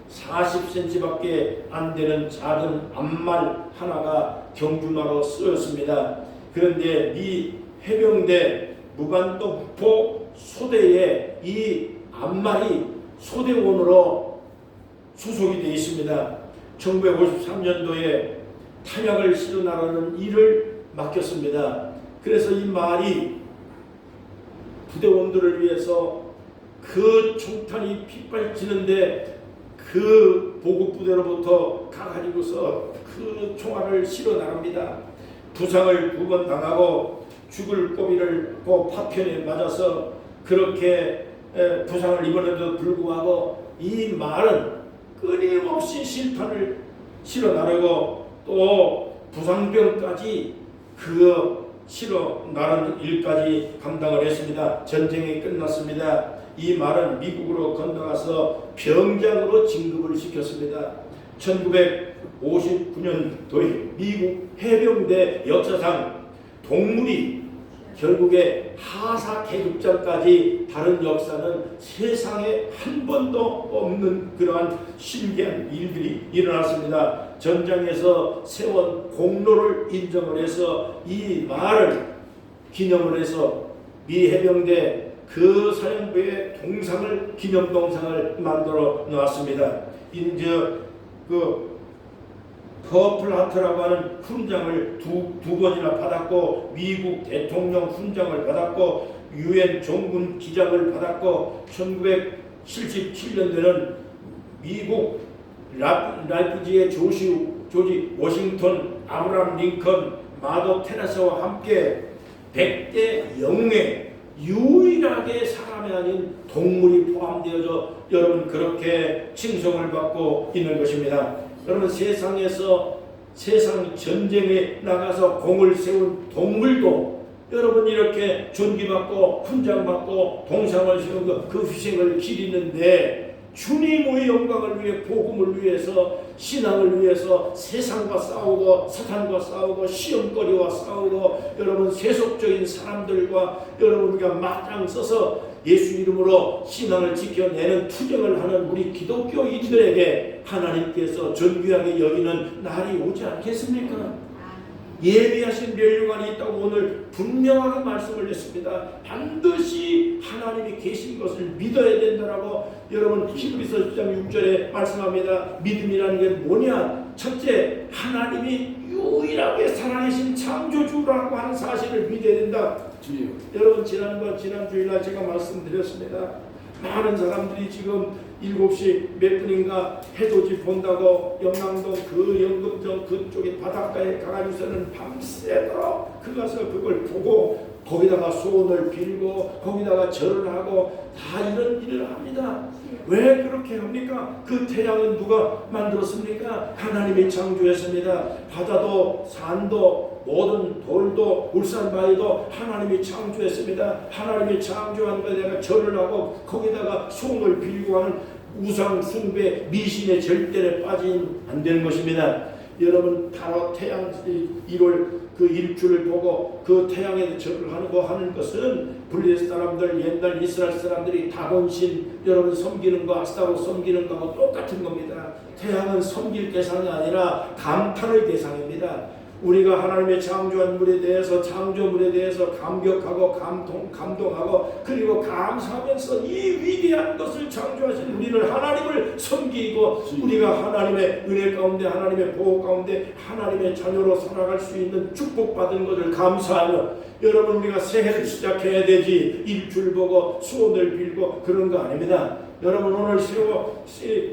140cm밖에 안 되는 작은 암말 하나가 경주마로 쓰였습니다. 그런데 미 해병대 무반동포 소대에 이 암말이 소대원으로 소속이 되어 있습니다. 1953년도에 탄약을 실어 나가는 일을 맡겼습니다. 그래서 이 말이 부대원들을 위해서 그 총탄이 핏발치는데 그 보급부대로부터 가가지고서 그 총알을 실어 나갑니다. 부상을 2번 당하고 죽을 고비를 그 파편에 맞아서 그렇게 부상을 입었는데도 불구하고 이 말은 끊임없이 실탄을 실어 나르고 또 부상병까지 그 실어 나르는 일까지 감당을 했습니다. 전쟁이 끝났습니다. 이 말은 미국으로 건너가서 병장으로 진급을 시켰습니다. 1959년도에 미국 해병대 역사상 동물이 결국에 하사 계급장까지 다른 역사는 세상에 한 번도 없는 그러한 신기한 일들이 일어났습니다. 전장에서 세운 공로를 인정을 해서 이 말을 기념을 해서 미 해병대 그 사령부의 동상을 기념 동상을 만들어 놓았습니다. 이제 그 퍼플 하트라고 하는 훈장을 두 번이나 받았고, 미국 대통령 훈장을 받았고, 유엔 종군 기장을 받았고, 1977년도에는 미국 라이프지의 조지 워싱턴, 아브라함 링컨, 마더 테레사와 함께 100대 영웅에 유일하게 사람이 아닌 동물이 포함되어져 여러분 그렇게 칭송을 받고 있는 것입니다. 여러분 세상에서 세상 전쟁에 나가서 공을 세운 동물도 여러분 이렇게 존귀받고 훈장받고 동상을 세우고 그 희생을 기리는데, 주님의 영광을 위해 복음을 위해서 신앙을 위해서 세상과 싸우고 사탄과 싸우고 시험거리와 싸우고 여러분 세속적인 사람들과 여러분 우리가 맞짱 서서 예수 이름으로 신앙을 지켜내는 투쟁을 하는 우리 기독교인들에게 하나님께서 존귀하게 여기는 날이 오지 않겠습니까? 예비하신 멸류관이 있다고 오늘 분명하게 말씀을 했습니다. 반드시 하나님이 계신 것을 믿어야 된다라고 여러분 히브리서 10장 6절에 말씀합니다. 믿음이라는 게 뭐냐? 첫째, 하나님이 유일하게 살아계신 창조주라고 하는 사실을 믿어야 된다. 여러분 지난 주일날 제가 말씀드렸습니다. 많은 사람들이 지금 7시 몇 분인가 해돋이 본다고 영남동 그 연금정 그쪽에 바닷가에 가가지고서는 밤새도록 그 가서 그걸 보고 거기다가 소원을 빌고 거기다가 절을 하고 다 이런 일을 합니다. 왜 그렇게 합니까? 그 태양은 누가 만들었습니까? 하나님이 창조했습니다. 바다도 산도 모든 돌도 울산바위도 하나님이 창조했습니다. 하나님이 창조한 것에 내가 절을 하고 거기다가 소원을 빌고 하는 우상 숭배 미신의 절대에 빠지면 안 되는 것입니다. 여러분 바로 태양 1월 그 일주를 보고 그 태양에 절을 하는 것은 블레셋 사람들 옛날 이스라엘 사람들이 다곤신 여러분 섬기는 거 아스타로 섬기는 거하고 똑같은 겁니다. 태양은 섬길 대상이 아니라 감탄의 대상입니다. 우리가 하나님의 창조한 물에 대해서 창조물에 대해서 감격하고 감동하고 그리고 감사하면서 이 위대한 것을 창조하신 우리는 하나님을 섬기고 우리가 하나님의 은혜 가운데 하나님의 보호 가운데 하나님의 자녀로 살아갈 수 있는 축복받은 것을 감사하며 여러분 우리가 새해를 시작해야 되지 일주일 보고 소원을 빌고 그런 거 아닙니다. 여러분 오늘 1월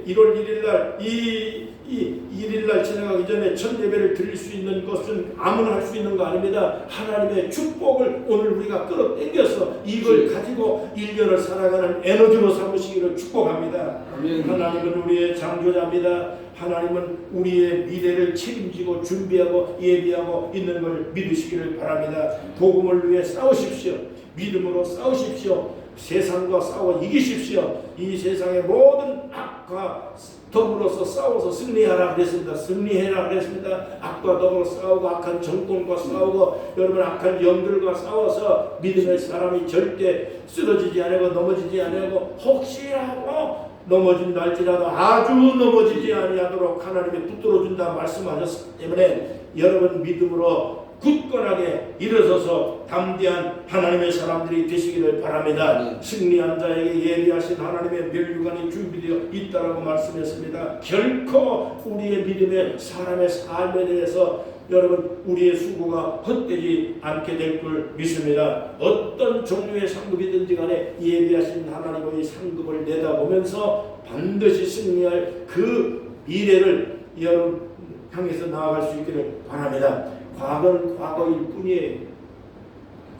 1일날 이 1일날 지나가기 전에 첫 예배를 드릴 수 있는 것은 아무나 할 수 있는 거 아닙니다. 하나님의 축복을 오늘 우리가 끌어당겨서 이걸 가지고 1년을 살아가는 에너지로 삼으시기를 축복합니다. 하나님은 우리의 창조자입니다. 하나님은 우리의 미래를 책임지고 준비하고 예비하고 있는 걸 믿으시기를 바랍니다. 복음을 위해 싸우십시오. 믿음으로 싸우십시오. 세상과 싸워 이기십시오. 이 세상의 모든 악과 더불어서 싸워서 승리하라 그랬습니다. 승리해라 그랬습니다. 악과 더불어 싸우고 악한 정권과 싸우고 여러분 악한 영들과 싸워서 믿음의 사람이 절대 쓰러지지 않고 넘어지지 않고 혹시라도 넘어진다 할지라도 아주 넘어지지 아니하도록 하나님이 붙들어준다 말씀하셨기 때문에 여러분 믿음으로 굳건하게 일어서서 담대한 하나님의 사람들이 되시기를 바랍니다. 승리한 자에게 예비하신 하나님의 멸류관이 준비되어 있다라고 말씀했습니다. 결코 우리의 믿음의 사람의 삶에 대해서 여러분 우리의 수고가 헛되지 않게 될 줄 믿습니다. 어떤 종류의 상급이든지 간에 예비하신 하나님의 상급을 내다보면서 반드시 승리할 그 미래를 여러분 향해서 나아갈 수 있기를 바랍니다. 과거는 과거일 뿐이에요.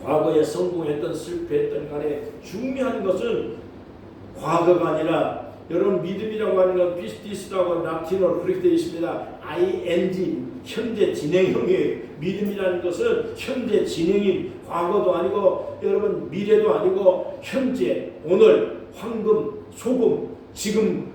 과거에 성공했던 실패했던 간에 중요한 것은 과거가 아니라 여러분 믿음이라고 하는 건 피스티스라고 라틴어로 그렇게 되어 있습니다. ing 현재 진행형이에요. 믿음이라는 것은 현재 진행인 과거도 아니고 여러분 미래도 아니고 현재 오늘 황금 소금 지금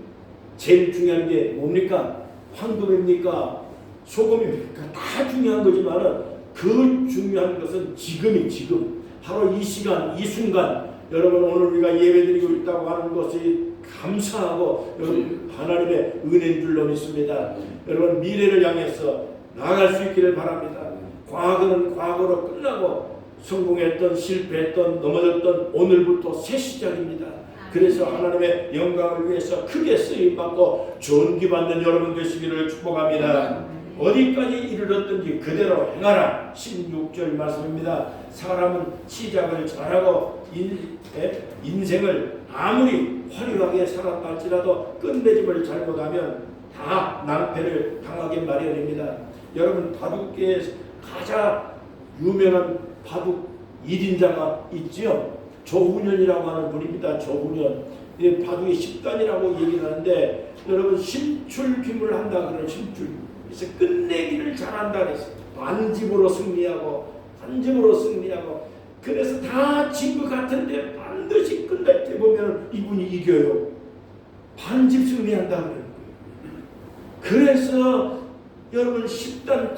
제일 중요한 게 뭡니까? 황금입니까? 소금입니까? 다 중요한 거지만 그 중요한 것은 지금이 지금 바로 이 시간 이 순간 여러분 오늘 우리가 예배드리고 있다고 하는 것이 감사하고 여러분 하나님의 은혜인 줄로 믿습니다. 여러분 미래를 향해서 나아갈 수 있기를 바랍니다. 과거는 과거로 끝나고 성공했던 실패했던 넘어졌던 오늘부터 새 시작입니다. 그래서 하나님의 영광을 위해서 크게 쓰임받고 존귀받는 여러분 되시기를 축복합니다. 어디까지 이르렀든지 그대로 행하라. 16절 말씀입니다. 사람은 시작을 잘하고 인생을 아무리 화려하게 살았다 할지라도 끝맺음을 잘못하면 다 낭패를 당하게 마련입니다. 여러분, 바둑계에 가장 유명한 바둑 1인자가 있지요. 조훈현이라고 하는 분입니다. 조훈현. 바둑의 10단이라고 얘기를 하는데, 여러분, 심출귀물 한다 그러는 심출. 그래서 끝내기를 잘한다 그랬어요. 반집으로 승리하고 그래서 다 진 것 같은데 반드시 끝날 때 보면 이분이 이겨요. 반집 승리한다 그러는 거예요. 그래서 여러분, 10단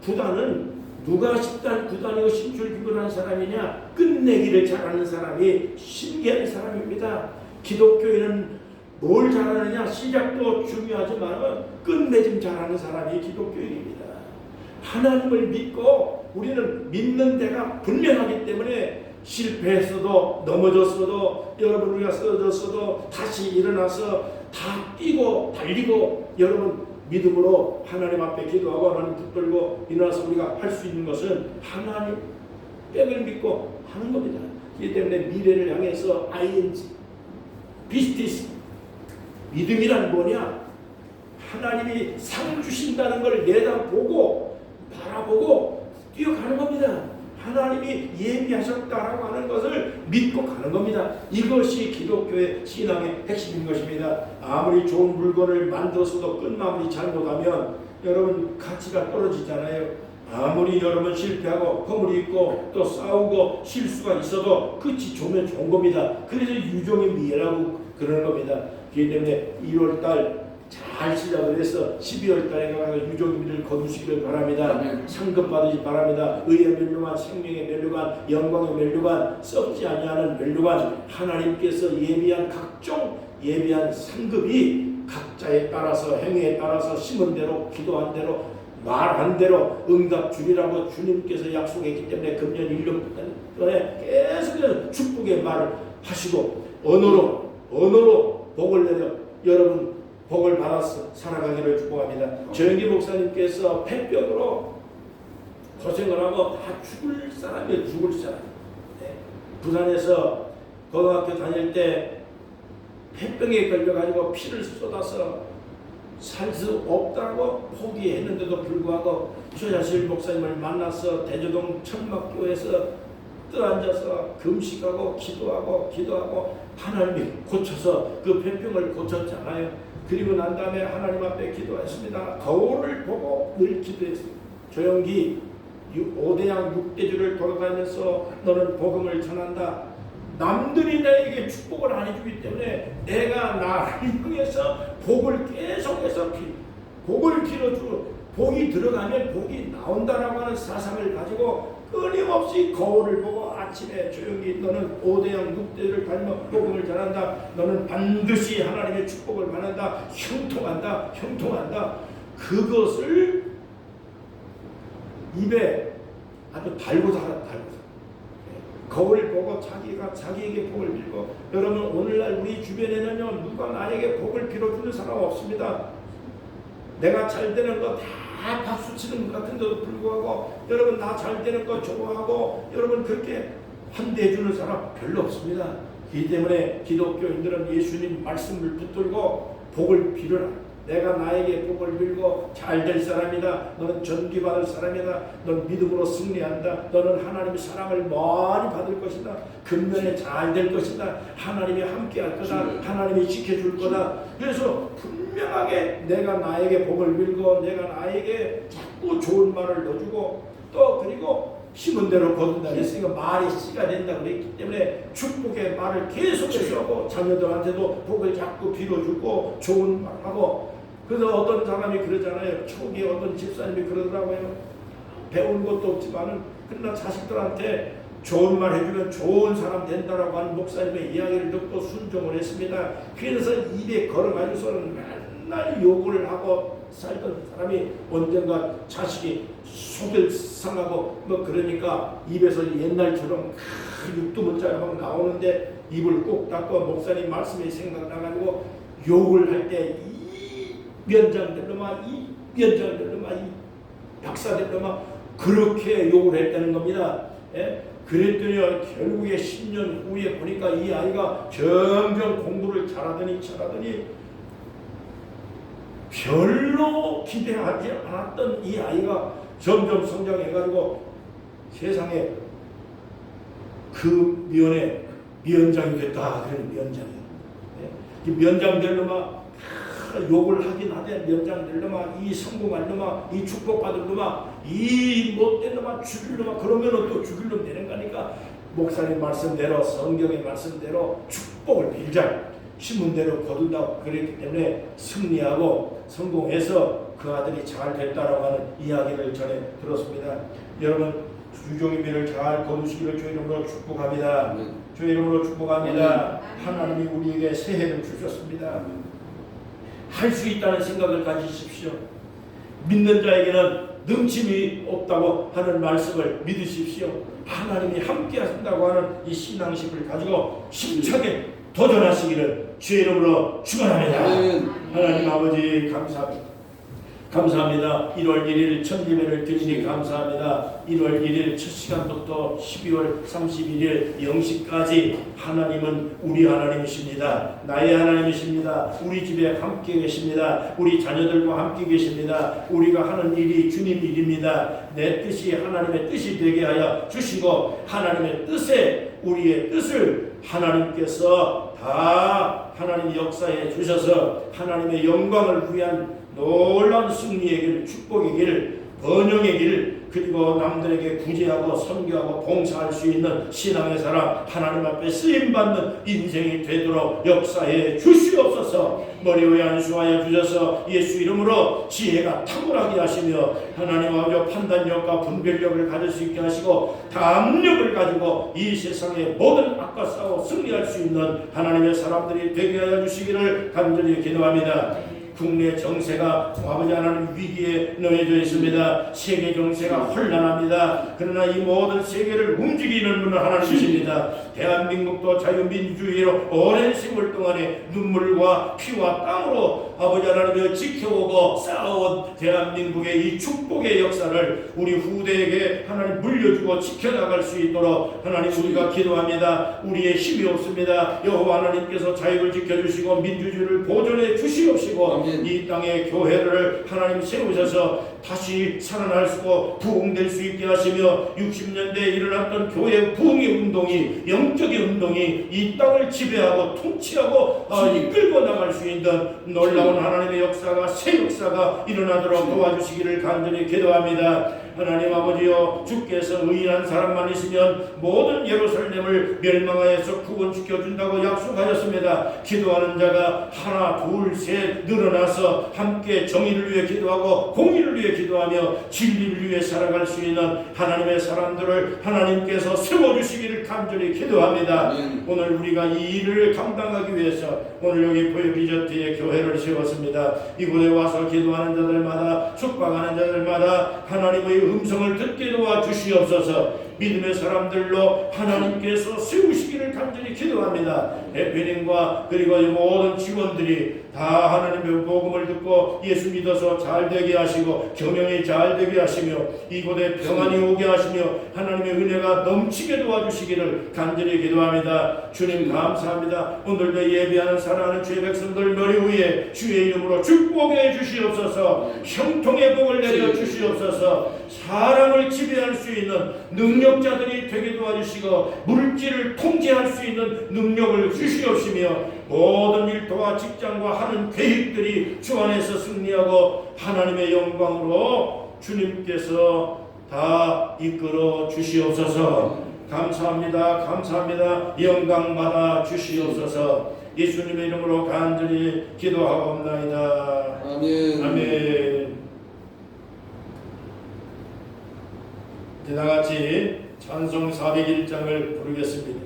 9단은 누가 10단 9단이고 심출귀물한 사람이냐? 끝내기를 잘하는 사람이 신기한 사람입니다. 기독교인은 뭘 잘하느냐? 시작도 중요하지만 끝맺음 잘하는 사람이 기독교인입니다. 하나님을 믿고 우리는 믿는 데가 분명하기 때문에 실패했어도 넘어졌어도 여러분, 우리가 쓰러졌어도 다시 일어나서 다 뛰고 달리고 여러분, 믿음으로 하나님 앞에 기도하고 하나님 붙들고 일어나서 우리가 할 수 있는 것은 하나님 백을 믿고 하는 겁니다. 그렇기 때문에 미래를 향해서 ING 비스티스, 믿음이란 뭐냐? 하나님이 상 주신다는 걸 내다보고 바라보고 뛰어가는 겁니다. 하나님이 예비하셨다라고 하는 것을 믿고 가는 겁니다. 이것이 기독교의 신앙의 핵심인 것입니다. 아무리 좋은 물건을 만들었어도 끝마무리 잘못하면 여러분 가치가 떨어지잖아요. 아무리 여러분 실패하고 허물이 있고 또 싸우고 실수가 있어도 끝이 좋으면 좋은 겁니다. 그래서 유종의 미래라고 그러는 겁니다. 그렇기 때문에 1월달 잘 시작을 해서 12월달에 가서 유종민을 거두시기를 바랍니다. 상급 받으시 바랍니다. 의의 멸류관, 생명의 멸류관, 영광의 멸류관, 썩지 아니하는 멸류관, 하나님께서 예비한 각종 예비한 상급이 각자에 따라서 행위에 따라서 심은 대로 기도한 대로 말한 대로 응답 주리라고 주님께서 약속했기 때문에 금년 1년 동안에 계속해서 축복의 말을 하시고 언어로 복을 내려 여러분 복을 받아서 살아가기를 축복합니다. 조영기 목사님께서 폐병으로 고생을 하고 다 죽을 사람이에요. 죽을 사람. 네. 부산에서 고등학교 다닐 때 폐병에 걸려가지고 피를 쏟아서 살 수 없다고 포기했는데도 불구하고 조자실 목사님을 만나서 대저동 천막교에서 떠앉아서 금식하고 기도하고 하나님이 고쳐서 그 폐병을 고쳤잖아요. 그리고 난 다음에 하나님 앞에 기도했습니다. 거울을 보고 늘 기도했습니다. 조영기 5대양 6대주를 돌아다니면서 너는 복음을 전한다. 남들이 나에게 축복을 안 해주기 때문에 내가 나를 향해서 복을 계속해서 복을 빌어주고 복이 들어가면 복이 나온다라고 하는 사상을 가지고 끊임없이 거울을 보고 아침에 조용히 너는 5대양 6대를 다니며 복음을 전한다. 너는 반드시 하나님의 축복을 받는다. 형통한다. 그것을 입에 아주 달고 살았다. 거울을 보고 자기에게 복을 빌고 여러분 오늘날 우리 주변에는요 누가 나에게 복을 빌어주는 사람 없습니다. 내가 잘 되는 거 다 박수 치는 것 같은데도 불구하고 여러분 나 잘 되는 거 좋아하고 여러분 그렇게 환대해 주는 사람 별로 없습니다. 그렇기 때문에 기독교인들은 예수님 말씀을 붙들고 복을 빌어라. 내가 나에게 복을 빌고 잘 될 사람이다. 너는 전기받을 사람이다. 넌 믿음으로 승리한다. 너는 하나님의 사랑을 많이 받을 것이다. 금년에 잘 될 것이다. 하나님이 함께 할 거다. 하나님이 지켜줄 거다. 그래서 분명하게 내가 나에게 복을 빌고 내가 나에게 자꾸 좋은 말을 넣어주고 또 그리고 심은 대로 거둔다 했으니까 말이 씨가 된다고 그랬기 때문에 축복의 말을 계속해서 하고 자녀들한테도 복을 자꾸 빌어주고 좋은 말하고 그래서 어떤 사람이 그러잖아요. 초기에 어떤 집사님이 그러더라고요. 배운 것도 없지만은 그러나 자식들한테 좋은 말 해주면 좋은 사람 된다라고 하는 목사님의 이야기를 듣고 순종을 했습니다. 그래서 입에 걸어가지고서는 맨날 욕을 하고 살던 사람이 언젠가 자식이 속을 상하고 뭐 그러니까 입에서 옛날처럼 육두문자가 막 나오는데 입을 꼭 닫고 목사님 말씀이 생각나가지고 욕을 할 때 이 면장들로만 이 위원장들도 막 박사들도 막 그렇게 욕을 했다는 겁니다. 예? 그랬더니 결국에 10년 후에 보니까 이 아이가 점점 공부를 잘하더니 별로 기대하지 않았던 이 아이가 점점 성장해가지고 세상에 그 면에 위원장이 됐다. 그런 위원장이에요. 이 위원장들로 막 욕을 하긴 하되 위원장들로 막 이 성공할 놈아 이 축복받을 놈아 이 못된 놈아 죽일 놈아 그러면은 또 죽일 놈 되는 거니까 목사님 말씀대로 성경의 말씀대로 축복을 빌자 신문대로 거둔다고 그랬기 때문에 승리하고 성공해서 그 아들이 잘 됐다라고 하는 이야기를 전해 들었습니다. 여러분 주종의 미를 잘 거두시기를 주의 이름으로 축복합니다. 주의 이름으로 축복합니다. 하나님이 우리에게 새해를 주셨습니다. 할 수 있다는 생각을 가지십시오. 믿는 자에게는 능침이 없다고 하는 말씀을 믿으십시오. 하나님이 함께 하신다고 하는 이 신앙심을 가지고 힘차게 도전하시기를 주의 이름으로 축원합니다. 하나님 아버지 감사합니다. 감사합니다. 1월 1일 첫 예배를 드리니 감사합니다. 1월 1일 첫 시간부터 12월 31일 0시까지 하나님은 우리 하나님이십니다. 나의 하나님이십니다. 우리 집에 함께 계십니다. 우리 자녀들과 함께 계십니다. 우리가 하는 일이 주님 일입니다. 내 뜻이 하나님의 뜻이 되게 하여 주시고 하나님의 뜻에 우리의 뜻을 하나님께서 다 하나님 역사에 주셔서 하나님의 영광을 위한 놀라운 승리의 길, 축복의 길, 번영의 길, 그리고 남들에게 구제하고 선교하고 봉사할 수 있는 신앙의 사람, 하나님 앞에 쓰임받는 인생이 되도록 역사해 주시옵소서. 머리 위에 안수하여 주셔서 예수 이름으로 지혜가 탁월하게 하시며 하나님 아버지 판단력과 분별력을 가질 수 있게 하시고 담력을 가지고 이 세상의 모든 악과 싸워 승리할 수 있는 하나님의 사람들이 되게 하여 주시기를 간절히 기도합니다. 국내 정세가 아버지 하나님 위기에 놓여져 있습니다. 세계 정세가 혼란합니다. 그러나 이 모든 세계를 움직이는 분은 하나님이십니다. 대한민국도 자유민주주의로 오랜 세월 동안에 눈물과 피와 땀으로 아버지 하나님을 지켜오고 쌓아온 대한민국의 이 축복의 역사를 우리 후대에게 하나님 물려주고 지켜나갈 수 있도록 하나님 우리가 기도합니다. 우리의 힘이 없습니다. 여호와 하나님께서 자유를 지켜주시고 민주주의를 보존해 주시옵시고 이 땅의 교회를 하나님 세우셔서 다시 살아날 수 있고 부흥될 수 있게 하시며 60년대에 일어났던 교회 부흥의 운동이 영적인 운동이 이 땅을 지배하고 통치하고 이끌고 나갈 수 있는 놀라운 하나님의 역사가 새 역사가 일어나도록 도와주시기를 간절히 기도합니다. 하나님 아버지여 주께서 의인한 사람만 있으면 모든 예루살렘을 멸망하여서 구원시켜 준다고 약속하셨습니다. 기도하는 자가 하나 둘 셋 늘어나서 함께 정의를 위해 기도하고 공의를 위해 기도하며 진리를 위해 살아갈 수 있는 하나님의 사람들을 하나님께서 세워주시기를 간절히 기도합니다. 오늘 우리가 이 일을 감당하기 위해서 오늘 여기 보여 리조트의 교회를 세웠습니다. 이곳에 와서 기도하는 자들마다 축복하는 자들마다 하나님의 음성을 듣게 도와주시옵소서. 믿음의 사람들로 하나님께서 세우시기를 간절히 기도합니다. 대표님과 그리고 모든 직원들이 다 하나님의 복음을 듣고 예수 믿어서 잘되게 하시고 경영이 잘되게 하시며 이곳에 평안이 오게 하시며 하나님의 은혜가 넘치게 도와주시기를 간절히 기도합니다. 주님 감사합니다. 오늘도 예배하는 사랑하는 주의 백성들 머리 위에 주의 이름으로 축복해 주시옵소서. 형통의 복을 내려 주시옵소서. 사람을 지배할 수 있는 능력자들이 되게 도와주시고 물질을 통제할 수 있는 능력을 주시옵시며 모든 일터와 직장과 하는 계획들이 주 안에서 승리하고 하나님의 영광으로 주님께서 다 이끌어 주시옵소서. 감사합니다. 감사합니다. 영광 받아 주시옵소서. 예수님의 이름으로 간절히 기도하옵나이다. 아멘. 아멘. 다 같이 찬송 401장을 부르겠습니다.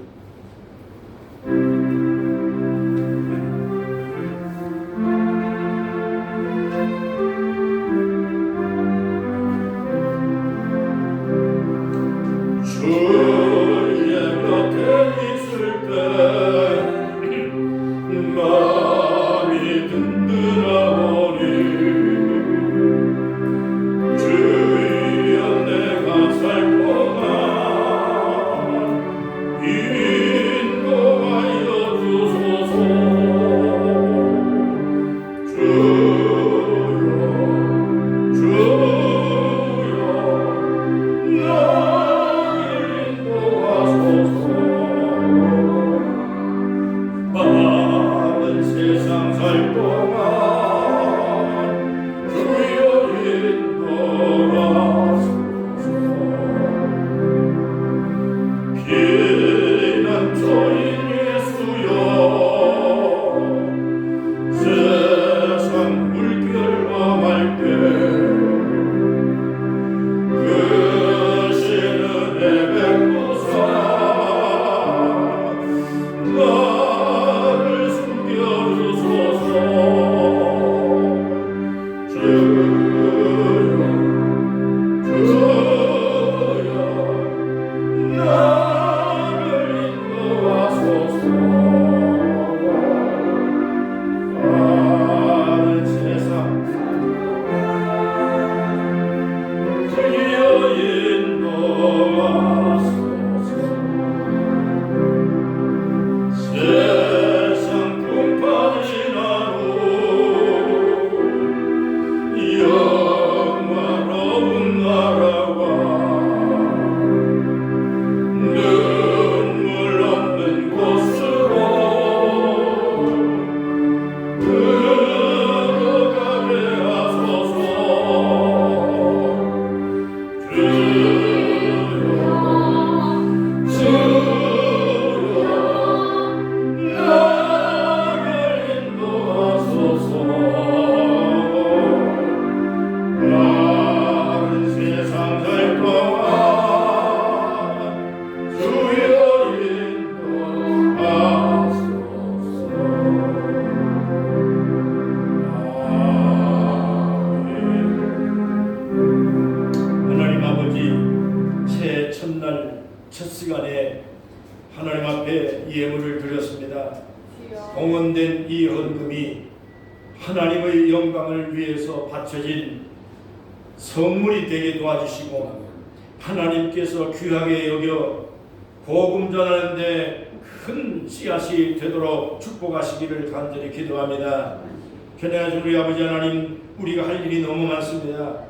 주의 곁에 있을 때 마음이 든든하오니 첫 시간에 하나님 앞에 예물을 드렸습니다. 공헌된 이 헌금이 하나님의 영광을 위해서 바쳐진 선물이 되게 도와주시고 하나님께서 귀하게 여겨 복음 전하는데 큰 씨앗이 되도록 축복하시기를 간절히 기도합니다. 견해하신 우리 아버지 하나님, 우리가 할 일이 너무 많습니다.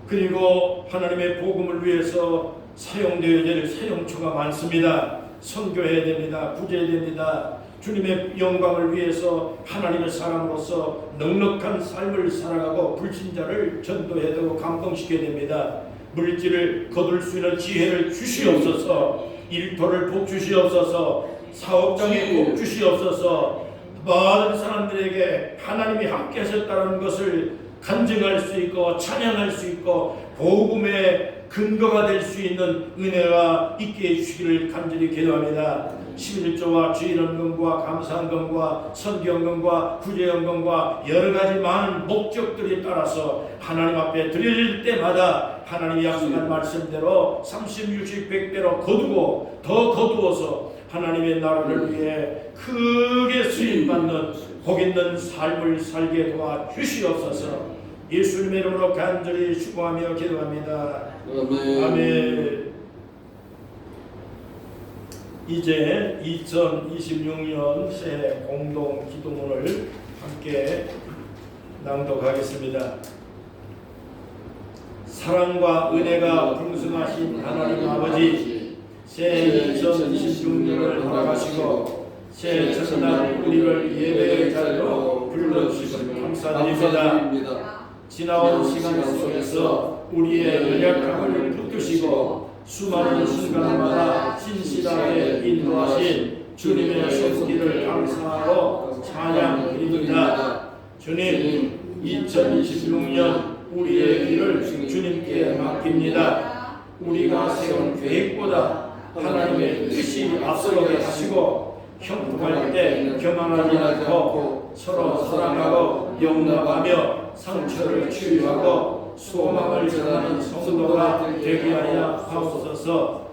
그리고 하나님의 복음을 위해서 사용되어야 될 사용처가 많습니다. 선교해야 됩니다. 구제해야 됩니다. 주님의 영광을 위해서 하나님의 사람으로서 넉넉한 삶을 살아가고 불신자를 전도해야 되고 감동시켜야 됩니다. 물질을 거둘 수 있는 지혜를 주시옵소서. 일터를 복 주시옵소서. 사업장에 복 주시옵소서. 많은 사람들에게 하나님이 함께 하셨다는 것을 간증할 수 있고 찬양할 수 있고 복음의 근거가 될 수 있는 은혜가 있게 해주시기를 간절히 기도합니다. 11조와 주일헌금과 감사헌금과 선교헌금과 구제헌금과 여러가지 많은 목적들에 따라서 하나님 앞에 드려질 때마다 하나님이 약속한 말씀대로 30, 60, 100대로 거두고 더 거두어서 하나님의 나라를 위해 크게 수임받는 복있는 삶을 살게 도와주시옵소서. 예수님의 이름으로 간절히 축복하며 기도합니다. 아멘. 이제 2026년 새해 공동 기도문을 함께 낭독하겠습니다. 사랑과 은혜가 풍성하신 하나님 아버지, 새해 2026년을 허락하시고 새해 첫날 우리를 예배의 자리로 불러주시니 감사드립니다. 지나온 시간 속에서 우리의 연약함을 붙드시고 수많은 순간마다 신실하게 인도하신 주님의 손길을 감사하고 찬양드립니다. 주님, 2026년 우리의 길을 주님께 맡깁니다. 우리가 세운 계획보다 하나님의 뜻이 앞서게 하시고 형통할 때 교만하지 않고 서로 사랑하고 용납하며 상처를 치유하고 소망을 전하는 성도가 되게 하여 하옵소서.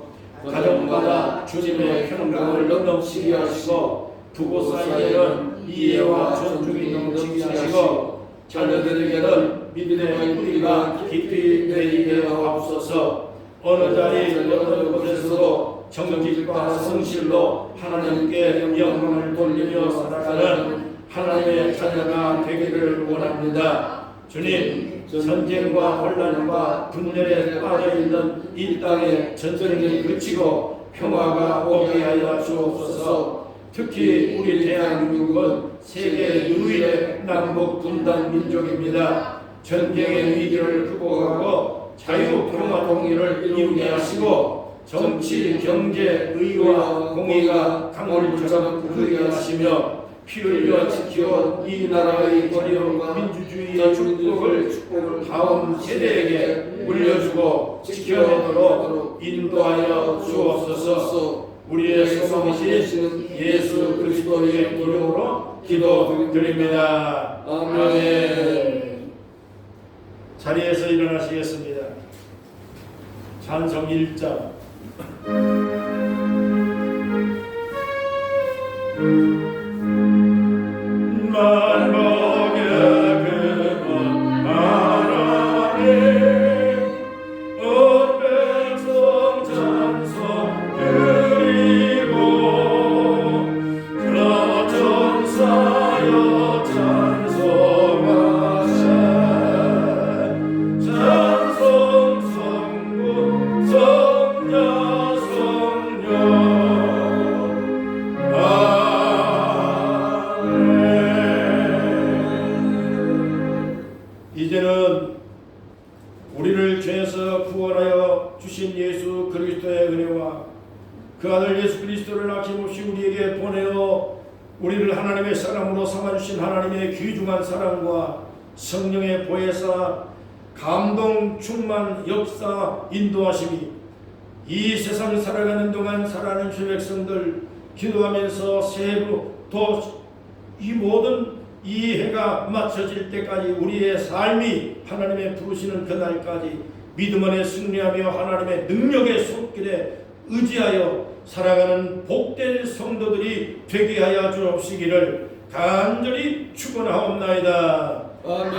가정마다 주님의 평강을 넘치게 하시고 부부 사이에는 이해와 존중이 넘치게 하시고 자녀들에게는 믿음의 뿌리가 깊이 내리게 하옵소서. 어느 자리 어느 곳에서도 정직과 성실로 하나님께 영광을 돌리며 살아가는 하나님의 자녀가 되기를 원합니다. 주님, 전쟁과 혼란과 분열에 빠져있는 이 땅에 전쟁이 그치고 평화가 오게 하여 주옵소서. 특히 우리 대한민국은 세계 유일의 남북 분단 민족입니다. 전쟁의 위기를 극복하고 자유 평화 통일을 이루게 하시고 정치, 경제, 의와 공의가 강물처럼 흐르게 하시며 피 흘려 지켜온 이 나라의 거리움과 민주주의의 축복을 다음 세대에게 물려주고 지켜내도록 인도하여 주옵소서. 우리의 소망이신 예수 그리스도의 이름으로 기도드립니다. 아멘. 자리에서 일어나시겠습니다. 찬송 1장. 만복의 근원 하나님, 온 백성 찬송 드리고 저 천사여 찬송하세. 찬송 성부 성자 성령 이제는 우리를 죄에서 구원하여 주신 예수 그리스도의 은혜와 그 아들 예수 그리스도를 아낌없이 우리에게 보내어 우리를 하나님의 사람으로 삼아주신 하나님의 귀중한 사랑과 성령의 보혜사 감동 충만 역사 인도하심이 이 세상 살아가는 동안 살아가는 주 백성들 기도하면서 새해로 또 이 모든 이 해가 맞춰질 때까지 우리의 삶이 하나님의 부르시는 그날까지 믿음 안에 승리하며 하나님의 능력의 손길에 의지하여 살아가는 복된 성도들이 되게 하여 주옵시기를 간절히 축원하옵나이다. 아멘.